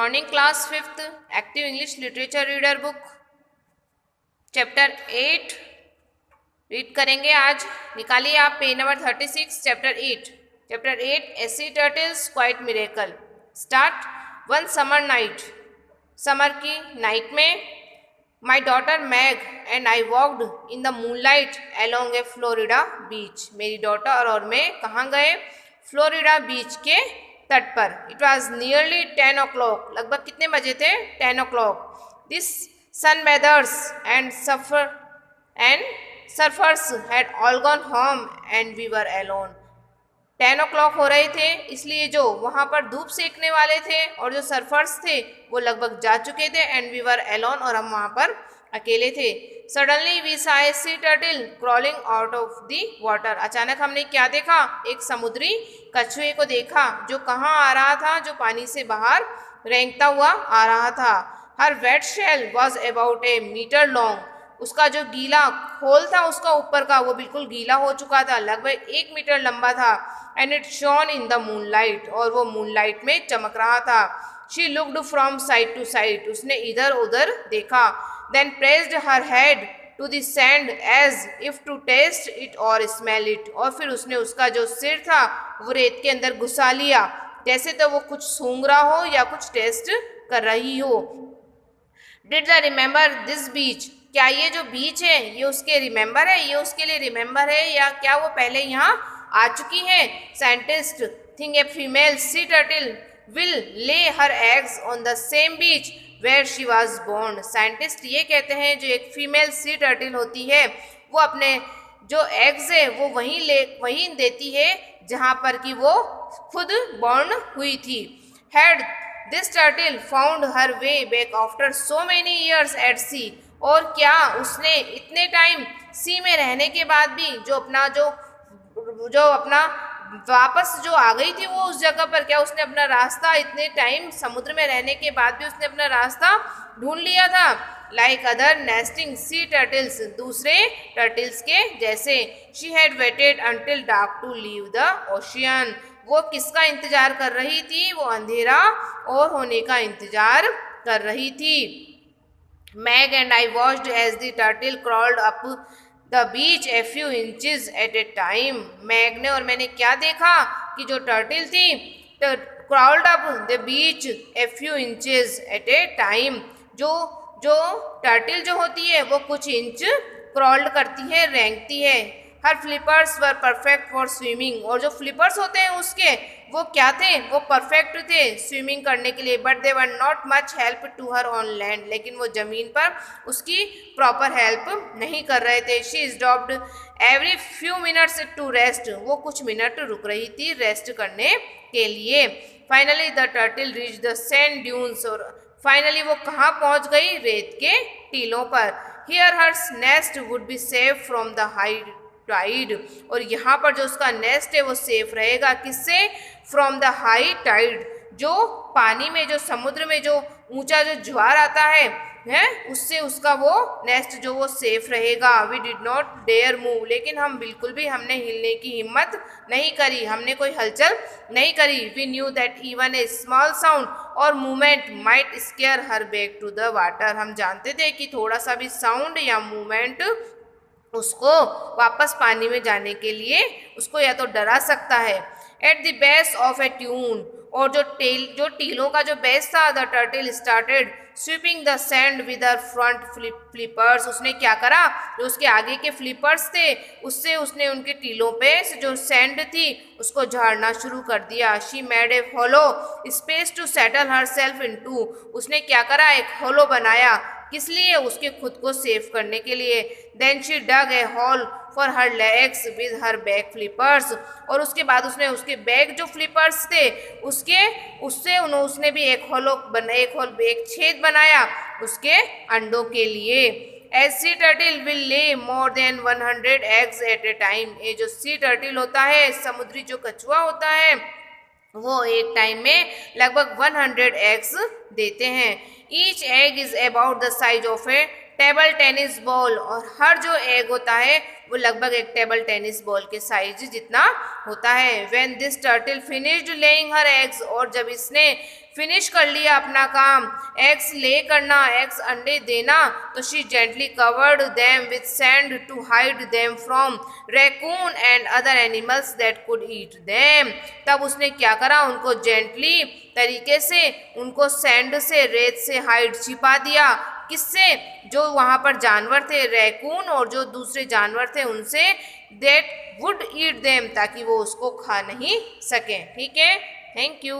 Morning class fifth active English literature reader book chapter 8 read करेंगे आज। निकालिए आप page number 36 chapter 8 a sea turtles quiet miracle. Start. One summer night, summer की night में my daughter Meg and I walked in the moonlight along a Florida beach. मेरी daughter और मैं कहाँ गए? फ्लोरिडा बीच के तट पर। इट वॉज नियरली 10 o'clock, लगभग कितने बजे थे? 10 o'clock. This sunbathers and surfers had all gone home and we were alone. 10 o'clock हो रहे थे, इसलिए जो वहाँ पर धूप सेकने वाले थे और जो सर्फर्स थे वो लगभग जा चुके थे। एंड वी वर अलोन, और हम वहाँ पर अकेले थे। Suddenly we saw a sea turtle crawling out of the water. अचानक हमने क्या देखा? एक समुद्री कछुए को देखा जो कहाँ आ रहा था? जो पानी से बाहर रेंगता हुआ आ रहा था। Her wet shell was about a metre long. उसका जो गीला खोल था उसका ऊपर का वो बिल्कुल गीला हो चुका था, लगभग 1 मीटर लंबा था। And it shone in the moonlight, और वो मूनलाइट में चमक रहा था। She looked from side to side, उसने इधर उधर देखा। Then pressed her head to the sand as if to taste it और स्मेल इट, और फिर उसने उसका जो सिर था वो रेत के अंदर घुसा लिया, जैसे तो वो कुछ सूंघ रहा हो या कुछ टेस्ट कर रही हो। डिड द रिमेंबर दिस बीच, क्या ये जो बीच है ये उसके रिमेंबर है, ये उसके लिए रिमेंबर है, या क्या वो पहले यहाँ आ चुकी है? Scientist think a female sea turtle will lay her eggs on the same beach where she was born. Scientist ये कहते हैं जो एक फीमेल सी टर्टल होती है वो अपने जो एग्स है वो वहीं देती है जहाँ पर कि वो खुद बॉर्न हुई थी। Had this turtle found her way back after so many years at sea, और क्या उसने इतने टाइम सी में रहने के बाद भी जो अपना वापस जो आ गई थी वो उस जगह पर, क्या उसने अपना रास्ता इतने टाइम समुद्र में रहने के बाद भी उसने अपना रास्ता ढूंढ लिया था? Like other nesting sea turtles, दूसरे टर्टल्स के जैसे। She had waited until dark to leave the ocean, वो किसका इंतजार कर रही थी? वो अंधेरा और होने का इंतजार कर रही थी। Meg and I watched as the turtle crawled up the beach a few inches at a time. Meg ने और मैंने क्या देखा कि जो टर्टल थी crawled up the beach a few inches at a time. जो टर्टल जो होती है वो कुछ इंच क्रॉल्ड करती है, रेंगती है। Her flippers were perfect for swimming, और जो फ्लिपर्स होते हैं उसके वो क्या थे? वो परफेक्ट थे स्विमिंग करने के लिए। But they were not much help to her on land, लेकिन वो ज़मीन पर उसकी प्रॉपर हेल्प नहीं कर रहे थे। She stopped every few minutes to rest, वो कुछ मिनट रुक रही थी रेस्ट करने के लिए। Finally the turtle reach the sand dunes, और फाइनली वो कहाँ पहुँच गई? रेत के टीलों पर। Here her nest would be safe from the high tide, और यहाँ पर जो उसका नेस्ट है वो सेफ रहेगा किससे? फ्रॉम द हाई टाइड, जो पानी में जो समुद्र में जो ऊंचा जो ज्वार आता है उससे उसका वो नेस्ट जो वो सेफ रहेगा। We did not dare move, लेकिन हम बिल्कुल भी हमने हिलने की हिम्मत नहीं करी, हमने कोई हलचल नहीं करी। We knew that even a small sound or movement might scare her back to the water, हम जानते थे कि थोड़ा सा भी साउंड या मूवमेंट उसको वापस पानी में जाने के लिए उसको या तो डरा सकता है। At the base of A tune, और जो टीलों का जो बेस था, the turtle started sweeping the sand with her front flippers. उसने क्या करा? जो उसके आगे के फ्लिपर्स थे उससे उसने उनके टीलों पे से जो सैंड थी उसको झाड़ना शुरू कर दिया। She made a hollow space to settle herself into, उसने क्या करा? एक होलो बनाया, किस लिए? उसके खुद को सेव करने के लिए। Then she dug a hole for her legs with her back flippers, और उसके बाद उसने उसके बैक जो फ्लिपर्स थे उसने भी एक छेद बनाया उसके अंडों के लिए। एज सी टर्टल विल ले मोर देन 100 एग्स एट ए टाइम, ये जो सी टर्टल होता है, समुद्री जो कछुआ होता है, वो एक टाइम में लगभग 100 एग्स देते हैं। Each egg is about the size of A table tennis ball, और हर जो एग होता है वो लगभग एक टेबल टेनिस बॉल के साइज जितना होता है। When this turtle finished laying her eggs, और जब इसने फिनिश कर लिया अपना काम, एग्स ले करना, एग्स अंडे देना, तो she gently covered them with sand to hide them from raccoon and other animals that could eat them. तब उसने क्या करा, उनको जेंटली तरीके से उनको सैंड से, रेत से हाइड, छिपा दिया। किससे? जो वहां पर जानवर थे, रैकून और जो दूसरे जानवर थे उनसे, दैट वुड ईट देम, ताकि वो उसको खा नहीं सकें। ठीक है, थैंक यू।